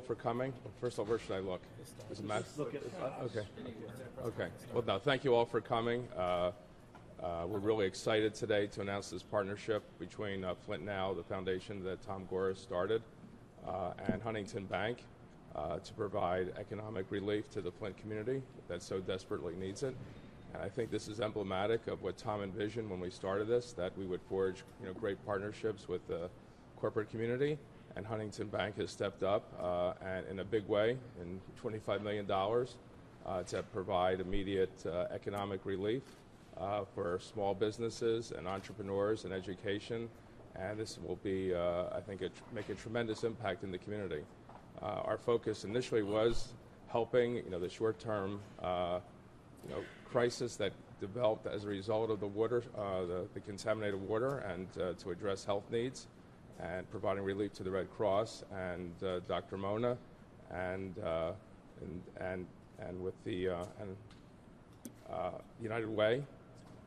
For coming. First of all, where should I look? Is it Matt? Okay. Okay. Well, no, thank you all for coming. We're really excited today to announce this partnership between Flint Now, the foundation that Tom Gora started, and Huntington Bank to provide economic relief to the Flint community that so desperately needs it. And I think this is emblematic of what Tom envisioned when we started this, that we would forge great partnerships with the corporate community. And Huntington Bank has stepped up and in a big way, in $25 million, to provide immediate economic relief for small businesses and entrepreneurs and education. And this will be, I think, make a tremendous impact in the community. Our focus initially was helping, the short-term, crisis that developed as a result of the water, the contaminated water, and to address health needs, and providing relief to the Red Cross and Dr. Mona, and with the United Way.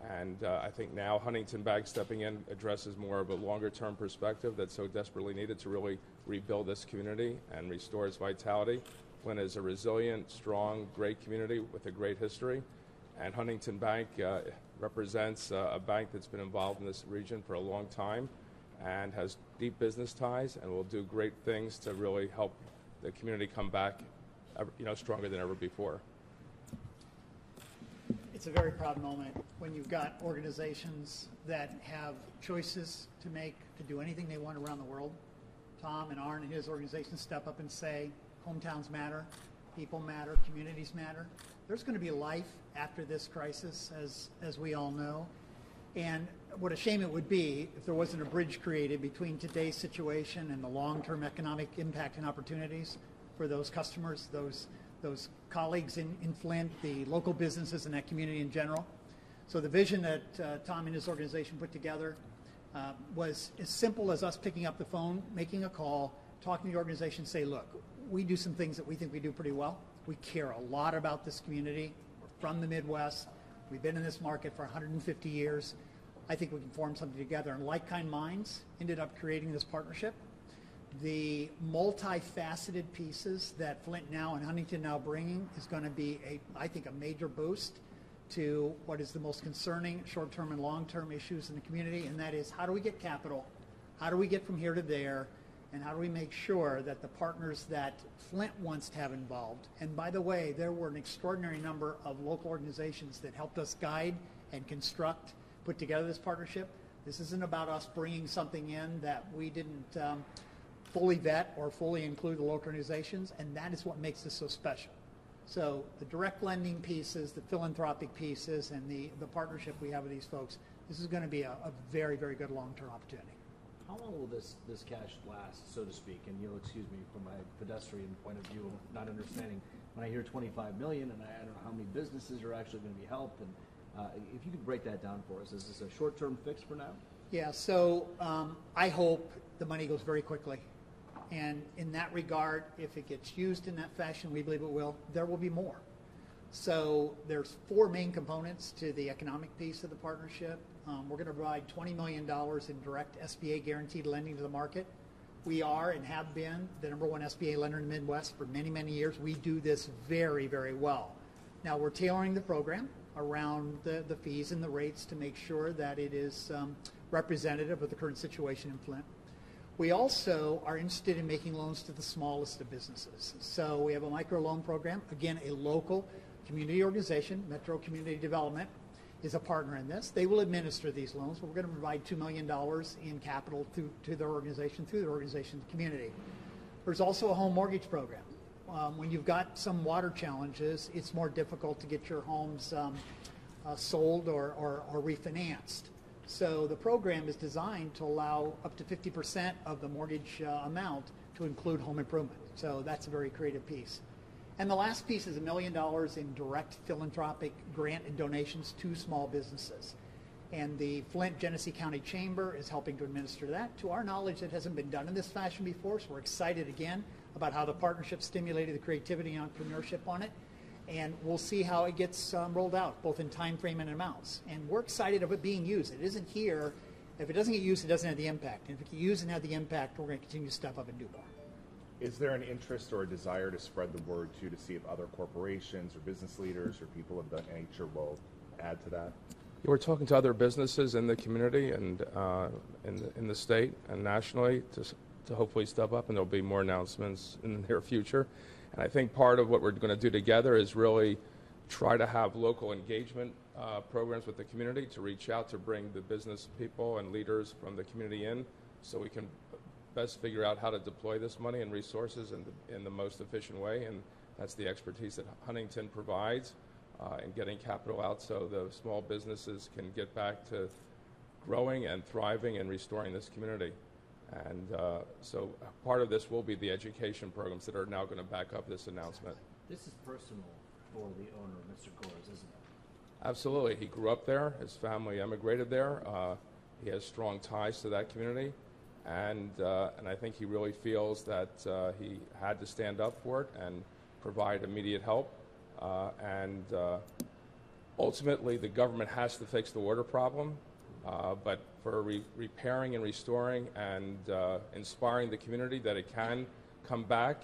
And I think now Huntington Bank stepping in addresses more of a longer-term perspective that's so desperately needed to really rebuild this community and restore its vitality. Flint is a resilient, strong, great community with a great history. And Huntington Bank represents a bank that's been involved in this region for a long time and has deep business ties and will do great things to really help the community come back, stronger than ever before. It's a very proud moment when you've got organizations that have choices to make to do anything they want around the world. Tom and Arn and his organization step up and say, hometowns matter, people matter, communities matter. There's going to be life after this crisis, as we all know. And what a shame it would be if there wasn't a bridge created between today's situation and the long-term economic impact and opportunities for those customers, those colleagues in Flint, the local businesses, and that community in general. So the vision that Tom and his organization put together was as simple as us picking up the phone, making a call, talking to the organization, say, look, we do some things that we think we do pretty well. We care a lot about this community. We're from the Midwest. We've been in this market for 150 years. I think we can form something together. And like-kind minds ended up creating this partnership. The multifaceted pieces that Flint Now and Huntington Now bringing is going to be, I think, a major boost to what is the most concerning short-term and long-term issues in the community, and that is how do we get capital, how do we get from here to there, and how do we make sure that the partners that Flint wants to have involved, and by the way, there were an extraordinary number of local organizations that helped us guide and construct, put together this partnership. This isn't about us bringing something in that we didn't fully vet or fully include the local organizations, and that is what makes this so special. So the direct lending pieces, the philanthropic pieces, and the partnership we have with these folks, this is going to be a very, very good long-term opportunity. How long will this cash last, so to speak? And you'll excuse me from my pedestrian point of view of not understanding. When I hear $25 million, and I don't know how many businesses are actually going to be helped, and if you could break that down for us, is this a short-term fix for now? Yeah, so I hope the money goes very quickly. And in that regard, if it gets used in that fashion, we believe it will, there will be more. So there's four main components to the economic piece of the partnership. We're going to provide $20 million in direct SBA guaranteed lending to the market. We are and have been the #1 SBA lender in the Midwest for many, many years. We do this very, very well. Now we're tailoring the program around the fees and the rates to make sure that it is representative of the current situation in Flint. We also are interested in making loans to the smallest of businesses. So we have a microloan program. Again, a local community organization, Metro Community Development, is a partner in this. They will administer these loans. We're going to provide $2 million in capital to their organization, through their organization, the community. There's also a home mortgage program. When you've got some water challenges, it's more difficult to get your homes sold or refinanced. So the program is designed to allow up to 50% of the mortgage amount to include home improvement. So that's a very creative piece. And the last piece is $1 million in direct philanthropic grant and donations to small businesses. And the Flint Genesee County Chamber is helping to administer that. To our knowledge, it hasn't been done in this fashion before, so we're excited again about how the partnership stimulated the creativity and entrepreneurship on it. And we'll see how it gets rolled out, both in time frame and amounts. And we're excited of it being used. It isn't here. If it doesn't get used, it doesn't have the impact. And if it gets used and have the impact, we're going to continue to step up and do more. Is there an interest or a desire to spread the word too, to see if other corporations or business leaders or people of that nature will add to that? We're talking to other businesses in the community and in the state and nationally to hopefully step up, and there'll be more announcements in the near future. And I think part of what we're going to do together is really try to have local engagement programs with the community to reach out to bring the business people and leaders from the community in, so we can best figure out how to deploy this money and resources in the most efficient way. And that's the expertise that Huntington provides in getting capital out so the small businesses can get back to growing and thriving and restoring this community. And so part of this will be the education programs that are now going to back up this announcement. This is personal for the owner, Mr. Gores, isn't it? Absolutely. He grew up there. His family emigrated there. He has strong ties to that community. And I think he really feels that he had to stand up for it and provide immediate help. Ultimately, the government has to fix the water problem. But for repairing and restoring and inspiring the community that it can come back,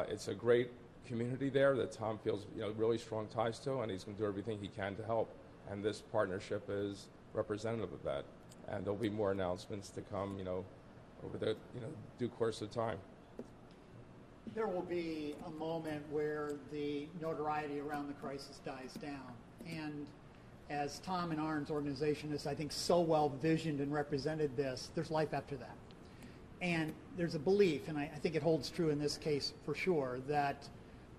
it's a great community there that Tom feels really strong ties to, and he's going to do everything he can to help. And this partnership is representative of that. And there'll be more announcements to come, over the due course of time. There will be a moment where the notoriety around the crisis dies down. And as Tom and Arn's organization has, I think, so well visioned and represented this, there's life after that. And there's a belief, and I think it holds true in this case for sure, that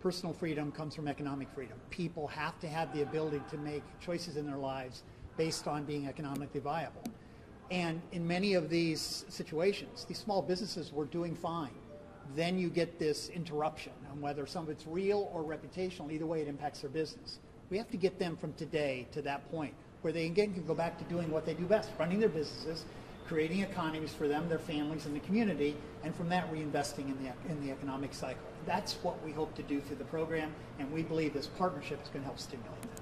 personal freedom comes from economic freedom. People have to have the ability to make choices in their lives based on being economically viable. And in many of these situations, these small businesses were doing fine. Then you get this interruption, and whether some of it's real or reputational, either way it impacts their business. We have to get them from today to that point where they again can go back to doing what they do best, running their businesses, creating economies for them, their families, and the community, and from that reinvesting in the economic cycle. That's what we hope to do through the program, and we believe this partnership is going to help stimulate that.